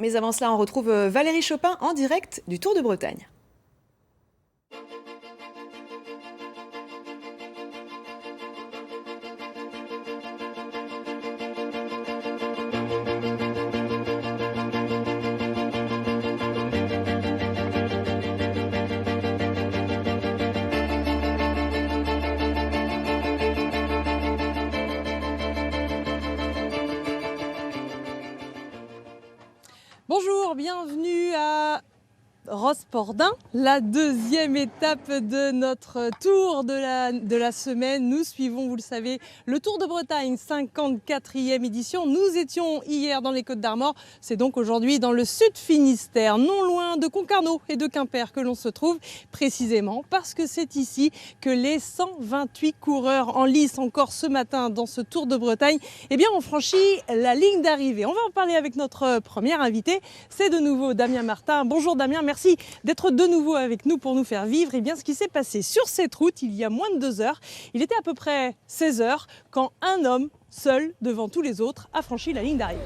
Mais avant cela, on retrouve Valérie Chopin en direct du Tour de Bretagne. Bonjour, bienvenue à Rosporden, la deuxième étape de notre tour de la semaine. Nous suivons, vous le savez, le Tour de Bretagne, 54e édition. Nous étions hier dans les Côtes-d'Armor, c'est donc aujourd'hui dans le Sud Finistère, non loin de Concarneau et de Quimper que l'on se trouve, précisément parce que c'est ici que les 128 coureurs en lice encore ce matin dans ce Tour de Bretagne, eh bien ont franchi la ligne d'arrivée. On va en parler avec notre première invitée, c'est de nouveau Damien Martin. Bonjour Damien, merci d'être de nouveau avec nous pour nous faire vivre eh bien, ce qui s'est passé sur cette route il y a moins de 2 heures. Il était à peu près 16 heures quand un homme, seul, devant tous les autres, a franchi la ligne d'arrivée.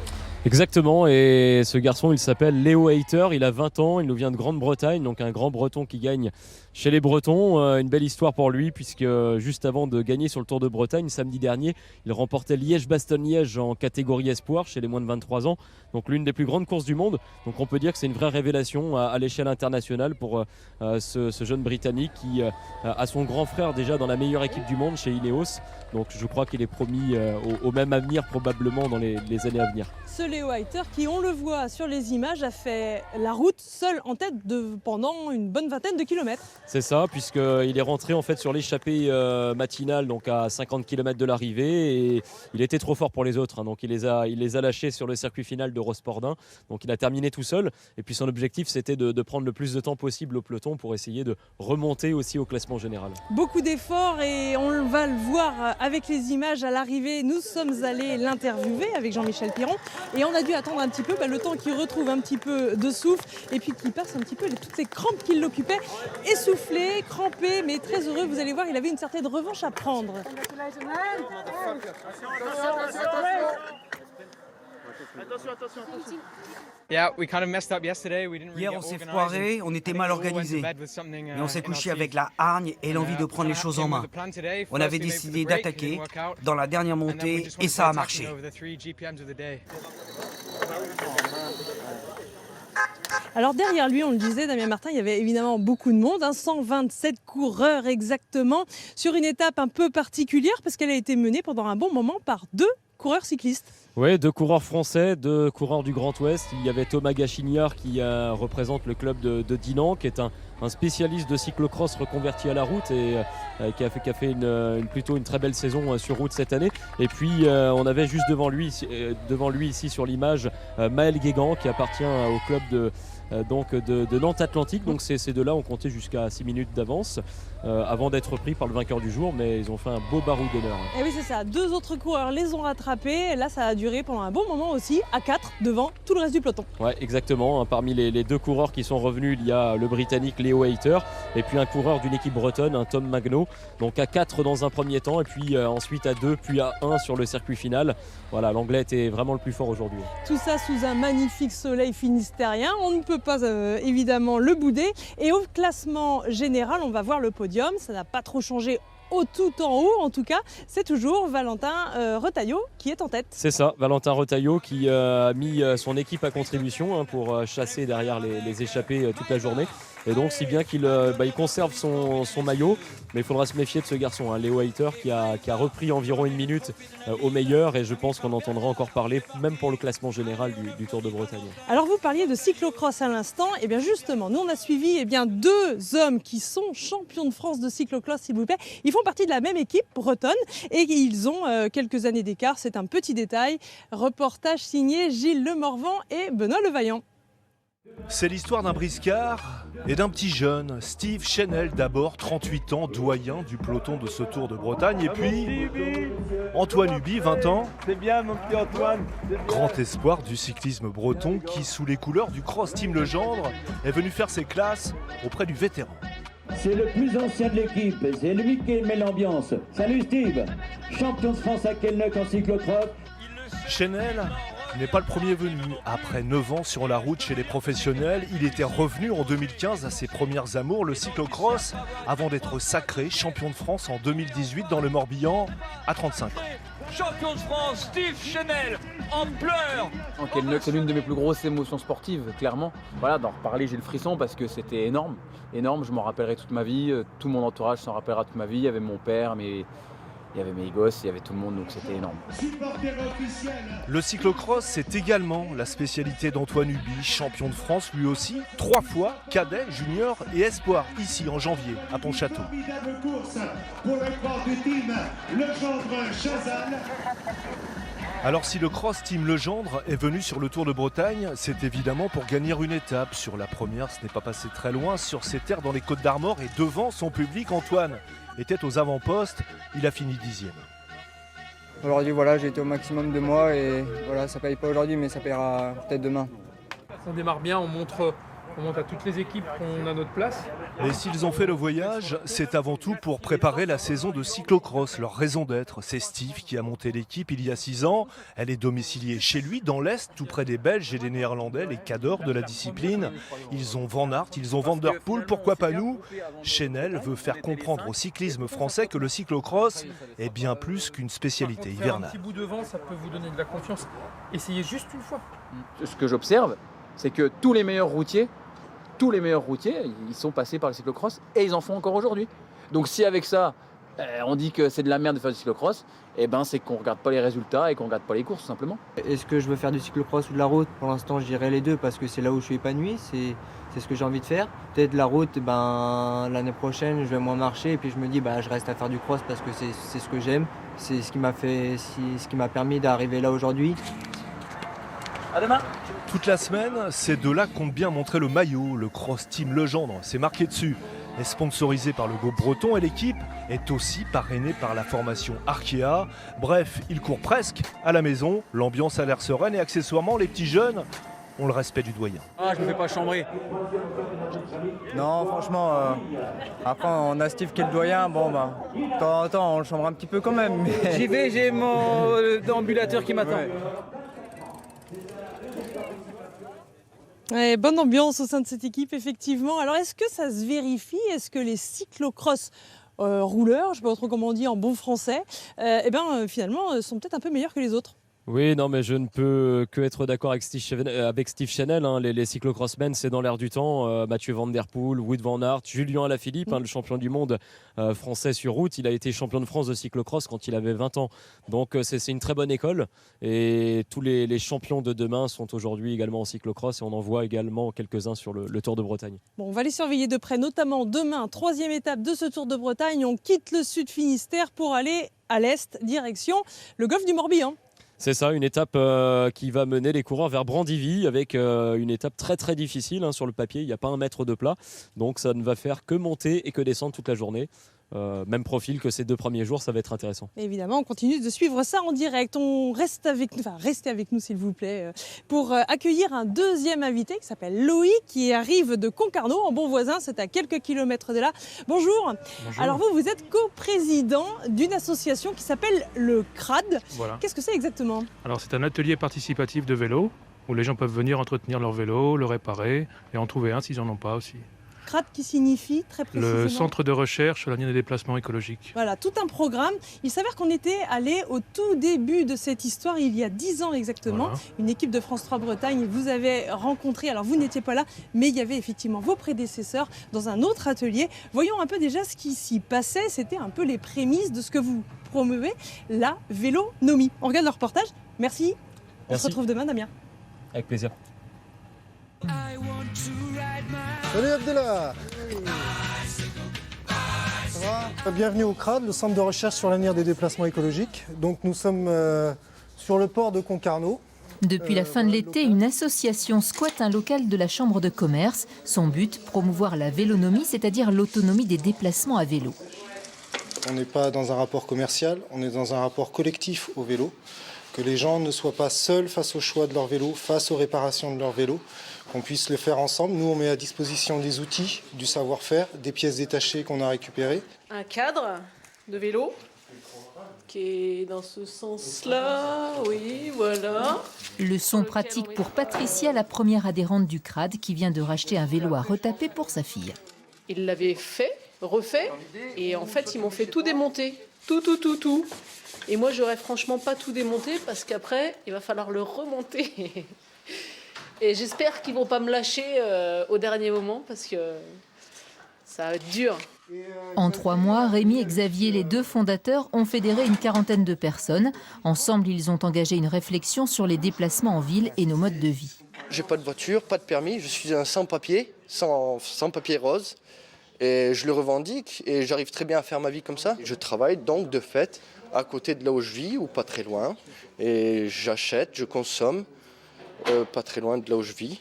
Exactement, et ce garçon il s'appelle Léo Hayter, il a 20 ans, il nous vient de Grande-Bretagne, donc un grand breton qui gagne chez les Bretons. Une belle histoire pour lui puisque juste avant de gagner sur le Tour de Bretagne, samedi dernier, il remportait Liège-Bastogne-Liège en catégorie espoir chez les moins de 23 ans, donc l'une des plus grandes courses du monde. Donc on peut dire que c'est une vraie révélation à l'échelle internationale pour ce jeune Britannique qui a son grand frère déjà dans la meilleure équipe du monde chez Ineos. Donc je crois qu'il est promis au même avenir probablement dans les années à venir. Ce Léo Hayter qui, on le voit sur les images, a fait la route seul en tête pendant une bonne vingtaine de kilomètres. C'est ça, puisqu'il est rentré en fait sur l'échappée matinale, donc à 50 km de l'arrivée, et il était trop fort pour les autres, hein, donc il les a lâchés sur le circuit final de Rosporden. Donc il a terminé tout seul, et puis son objectif c'était de prendre le plus de temps possible au peloton pour essayer de remonter aussi au classement général. Beaucoup d'efforts, et on va le voir avec les images à l'arrivée. Nous sommes allés l'interviewer avec Jean-Michel Piron, et on a dû attendre un petit peu le temps qu'il retrouve un petit peu de souffle, et puis qu'il passe un petit peu toutes ces crampes qui l'occupaient, essoufflé, crampé, mais très heureux. Vous allez voir, il avait une certaine revanche à prendre. Hier, on s'est foiré, on était mal organisé. Mais on s'est couché avec la hargne et l'envie de prendre les choses en main. On avait décidé d'attaquer dans la dernière montée et ça a marché. Alors derrière lui, on le disait, Damien Martin, il y avait évidemment beaucoup de monde, 127 coureurs exactement, sur une étape un peu particulière parce qu'elle a été menée pendant un bon moment par 2 coureurs cyclistes. Oui, 2 coureurs français, 2 coureurs du Grand Ouest. Il y avait Thomas Gachignard qui représente le club de Dinan, qui est un spécialiste de cyclocross reconverti à la route et qui a fait plutôt une très belle saison sur route cette année. Et puis on avait juste devant lui ici sur l'image Maël Guégan qui appartient au club de Nantes Atlantique. Donc ces deux-là ont compté jusqu'à 6 minutes d'avance avant d'être pris par le vainqueur du jour, mais ils ont fait un beau baroud d'honneur. Et oui, c'est ça, 2 autres coureurs les ont rattrapés, et là ça a duré pendant un bon moment aussi, à 4 devant tout le reste du peloton. Ouais, exactement, parmi les 2 coureurs qui sont revenus, il y a le Britannique Léo Hayter et puis un coureur d'une équipe bretonne, un Tom Magno, donc à 4 dans un premier temps et puis ensuite à 2 puis à 1 sur le circuit final. Voilà, l'Anglais était vraiment le plus fort aujourd'hui. Tout ça sous un magnifique soleil finistérien, on ne peut pas évidemment le bouder, et au classement général on va voir le podium, ça n'a pas trop changé tout en haut, en tout cas, c'est toujours Valentin Retailleau qui est en tête. C'est ça, Valentin Retailleau qui a mis son équipe à contribution pour chasser derrière les échappées toute la journée. Et donc si bien qu'il conserve son maillot, mais il faudra se méfier de ce garçon, Léo Hayter qui a repris environ 1 minute au meilleur, et je pense qu'on entendra encore parler même pour le classement général du Tour de Bretagne. Alors vous parliez de cyclocross à l'instant, et bien justement nous on a suivi 2 hommes qui sont champions de France de cyclocross, s'il vous plaît. Ils font partie de la même équipe bretonne et ils ont quelques années d'écart, c'est un petit détail. Reportage signé Gilles Lemorvan et Benoît Levaillant. C'est l'histoire d'un briscard et d'un petit jeune, Steve Chenel d'abord, 38 ans, doyen du peloton de ce Tour de Bretagne, et puis Antoine Huby, 20 ans, c'est bien mon petit Antoine, grand espoir du cyclisme breton qui, sous les couleurs du Cross Team Legendre, est venu faire ses classes auprès du vétéran. C'est le plus ancien de l'équipe, c'est lui qui met l'ambiance. Salut Steve, champion de France à Kelnuck en cyclocross. Chenel Il n'est pas le premier venu. Après 9 ans sur la route chez les professionnels, il était revenu en 2015 à ses premières amours, le cyclocross, avant d'être sacré champion de France en 2018 dans le Morbihan à 35 ans. Champion de France, Steve Chenel, en pleurs. C'est l'une de mes plus grosses émotions sportives, clairement. Voilà, d'en reparler, j'ai le frisson parce que c'était énorme. Énorme, je m'en rappellerai toute ma vie. Tout mon entourage s'en rappellera toute ma vie. Il y avait mon père, il y avait mes gosses, il y avait tout le monde, donc c'était énorme. Le cyclocross, c'est également la spécialité d'Antoine Huby, champion de France lui aussi, 3 fois, cadet, junior et espoir, ici en janvier, à Pontchâteau. Alors si le cross Team Legendre est venu sur le Tour de Bretagne, c'est évidemment pour gagner une étape. Sur la première, ce n'est pas passé très loin, sur ses terres dans les Côtes d'Armor et devant son public, Antoine était aux avant-postes, il a fini 10e. Aujourd'hui, voilà, j'ai été au maximum de moi et voilà, ça paye pas aujourd'hui, mais ça payera peut-être demain. On démarre bien, on montre à toutes les équipes qu'on a notre place. Et s'ils ont fait le voyage, c'est avant tout pour préparer la saison de cyclocross. Leur raison d'être, c'est Steve qui a monté l'équipe il y a 6 ans. Elle est domiciliée chez lui, dans l'Est, tout près des Belges et des Néerlandais, les cadors de la discipline. Ils ont Van Aert, ils ont Van der Poel, pourquoi pas nous? Chenel veut faire comprendre au cyclisme français que le cyclocross est bien plus qu'une spécialité hivernale. Un petit bout de vent, ça peut vous donner de la confiance. Essayez juste une fois. Ce que j'observe, c'est que tous les meilleurs routiers, ils sont passés par le cyclocross et ils en font encore aujourd'hui. Donc si avec ça, on dit que c'est de la merde de faire du cyclocross, c'est qu'on ne regarde pas les résultats et qu'on ne regarde pas les courses, tout simplement. Est-ce que je veux faire du cyclocross ou de la route? Pour l'instant, je dirais les deux parce que c'est là où je suis épanoui, c'est ce que j'ai envie de faire. Peut-être la route, l'année prochaine, je vais moins marcher et puis je me dis je reste à faire du cross parce que c'est ce que j'aime, c'est ce qui m'a permis d'arriver là aujourd'hui. À demain. Toute la semaine, ces deux-là comptent bien montrer le maillot, le Cross Team Legendre, c'est marqué dessus. Est sponsorisé par le groupe breton et l'équipe est aussi parrainée par la formation Arkea. Bref, ils courent presque à la maison, l'ambiance a l'air sereine et accessoirement les petits jeunes ont le respect du doyen. Je me fais pas chambrer. Non, franchement, après on a Steve qui est le doyen, de temps en temps on le chambre un petit peu quand même. Mais... J'y vais, j'ai mon déambulateur qui m'attend. Ouais. Ouais, bonne ambiance au sein de cette équipe, effectivement. Alors, est-ce que ça se vérifie? Est-ce que les cyclocross rouleurs, je ne sais pas trop comment on dit en bon français, finalement, sont peut-être un peu meilleurs que les autres? Oui, non, mais je ne peux que être d'accord avec Steve Chenel. Les cyclocrossmen, c'est dans l'air du temps. Mathieu Van Der Poel, Wout van Aert, Julien Alaphilippe, le champion du monde français sur route. Il a été champion de France de cyclocross quand il avait 20 ans. Donc c'est une très bonne école. Et tous les champions de demain sont aujourd'hui également en cyclocross. Et on en voit également quelques-uns sur le Tour de Bretagne. Bon, on va les surveiller de près, notamment demain, 3e étape de ce Tour de Bretagne. On quitte le sud Finistère pour aller à l'est, direction le golfe du Morbihan. C'est ça, une étape qui va mener les coureurs vers Brandivy avec une étape très très difficile sur le papier. Il n'y a pas 1 mètre de plat, donc ça ne va faire que monter et que descendre toute la journée. Même profil que ces 2 premiers jours, ça va être intéressant. Évidemment, on continue de suivre ça en direct. On reste avec nous, restez avec nous s'il vous plaît, pour accueillir un 2e invité qui s'appelle Loïc, qui arrive de Concarneau, en bon voisin, c'est à quelques kilomètres de là. Bonjour. Bonjour. Alors vous êtes coprésident d'une association qui s'appelle le CRAD. Voilà. Qu'est-ce que c'est exactement? Alors c'est un atelier participatif de vélo où les gens peuvent venir entretenir leur vélo, le réparer et en trouver un s'ils n'en ont pas aussi. CRAD qui signifie très précisément Le Centre de recherche sur l'avenir des déplacements écologiques. Voilà, tout un programme. Il s'avère qu'on était allé au tout début de cette histoire, il y a 10 ans exactement. Voilà. Une équipe de France 3 Bretagne vous avez rencontré, alors vous n'étiez pas là, mais il y avait effectivement vos prédécesseurs dans un autre atelier. Voyons un peu déjà ce qui s'y passait, c'était un peu les prémices de ce que vous promeuvez, la vélonomie. On regarde le reportage, merci. On se retrouve demain, Damien. Avec plaisir. Salut Abdellah. Ça va ? Bienvenue au CRAD, le centre de recherche sur l'avenir des déplacements écologiques. Donc nous sommes sur le port de Concarneau. Depuis la fin de l'été, une association squatte un local de la Chambre de commerce. Son but, promouvoir la vélonomie, c'est-à-dire l'autonomie des déplacements à vélo. On n'est pas dans un rapport commercial, on est dans un rapport collectif au vélo. Que les gens ne soient pas seuls face au choix de leur vélo, face aux réparations de leur vélo, qu'on puisse le faire ensemble. Nous, on met à disposition des outils, du savoir-faire, des pièces détachées qu'on a récupérées. Un cadre de vélo, Ok, dans ce sens-là, oui, voilà. Leçon pratique pour Patricia, la première adhérente du CRAD qui vient de racheter un vélo à retaper pour sa fille. Ils l'avaient refait, et en fait, ils m'ont fait tout démonter. Tout. Et moi, j'aurais franchement pas tout démonté parce qu'après, il va falloir le remonter. Et j'espère qu'ils vont pas me lâcher au dernier moment parce que ça va être dur. En 3 mois, Rémi et Xavier, les 2 fondateurs, ont fédéré une quarantaine de personnes. Ensemble, ils ont engagé une réflexion sur les déplacements en ville et nos modes de vie. J'ai pas de voiture, pas de permis, je suis un sans-papier, sans papier rose. Et je le revendique et j'arrive très bien à faire ma vie comme ça. Je travaille donc de fait à côté de là où je vis ou pas très loin. Et j'achète, je consomme pas très loin de là où je vis.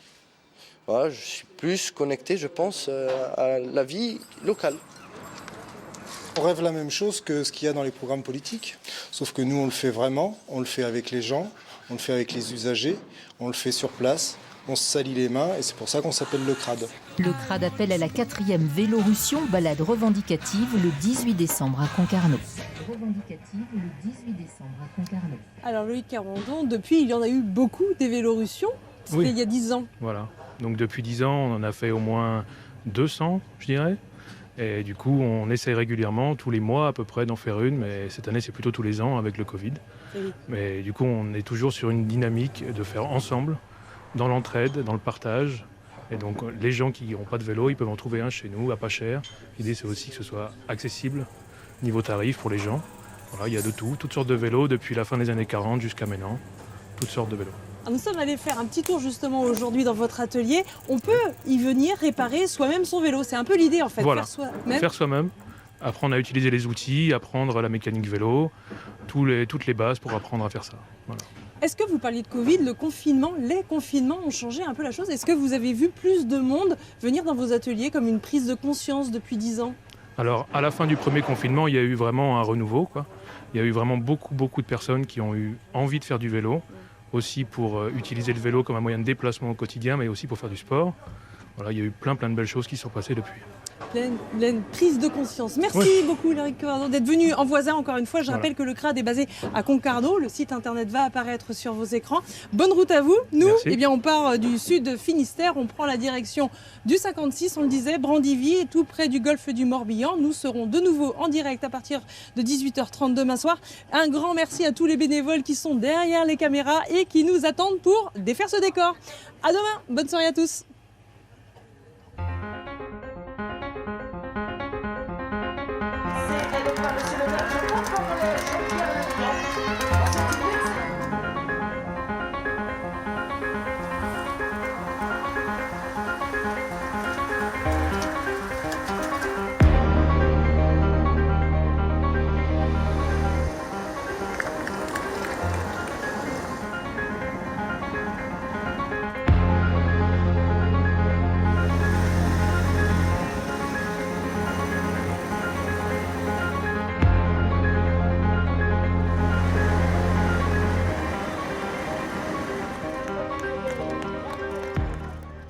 Voilà, je suis plus connecté, je pense, à la vie locale. On rêve la même chose que ce qu'il y a dans les programmes politiques, sauf que nous on le fait vraiment, on le fait avec les gens, on le fait avec les usagers, on le fait sur place, on se salit les mains et c'est pour ça qu'on s'appelle le CRAD. Le CRAD appelle à la 4e Vélorussion, balade revendicative le 18 décembre à Concarneau. Alors Loïc Carandon, depuis il y en a eu beaucoup des Vélorussions, c'était il y a 10 ans. Voilà, donc depuis 10 ans on en a fait au moins 200 je dirais. Et du coup, on essaie régulièrement, tous les mois à peu près, d'en faire une. Mais cette année, c'est plutôt tous les ans avec le Covid. Oui. Mais du coup, on est toujours sur une dynamique de faire ensemble, dans l'entraide, dans le partage. Et donc, les gens qui n'ont pas de vélo, ils peuvent en trouver un chez nous, à pas cher. L'idée, c'est aussi que ce soit accessible, niveau tarif, pour les gens. Voilà, il y a de tout, toutes sortes de vélos, depuis la fin des années 40 jusqu'à maintenant. Toutes sortes de vélos. Nous sommes allés faire un petit tour justement aujourd'hui dans votre atelier. On peut y venir réparer soi-même son vélo. C'est un peu l'idée en fait. Voilà, faire soi-même, apprendre à utiliser les outils, apprendre la mécanique vélo, toutes les bases pour apprendre à faire ça. Voilà. Est-ce que vous parliez de Covid, les confinements ont changé un peu la chose? Est-ce que vous avez vu plus de monde venir dans vos ateliers comme une prise de conscience depuis 10 ans? Alors à la fin du premier confinement, il y a eu vraiment un renouveau, quoi. Il y a eu vraiment beaucoup de personnes qui ont eu envie de faire du vélo. Aussi pour utiliser le vélo comme un moyen de déplacement au quotidien, mais aussi pour faire du sport. Voilà, il y a eu plein de belles choses qui sont passées depuis. Pleine prise de conscience. Merci beaucoup, Loïc Carandon, d'être venu en voisin encore une fois. Je rappelle que le CRAD est basé à Concarneau. Le site internet va apparaître sur vos écrans. Bonne route à vous. Nous, on part du sud Finistère. On prend la direction du 56, on le disait, Brandivy, tout près du golfe du Morbihan. Nous serons de nouveau en direct à partir de 18h30 demain soir. Un grand merci à tous les bénévoles qui sont derrière les caméras et qui nous attendent pour défaire ce décor. À demain. Bonne soirée à tous.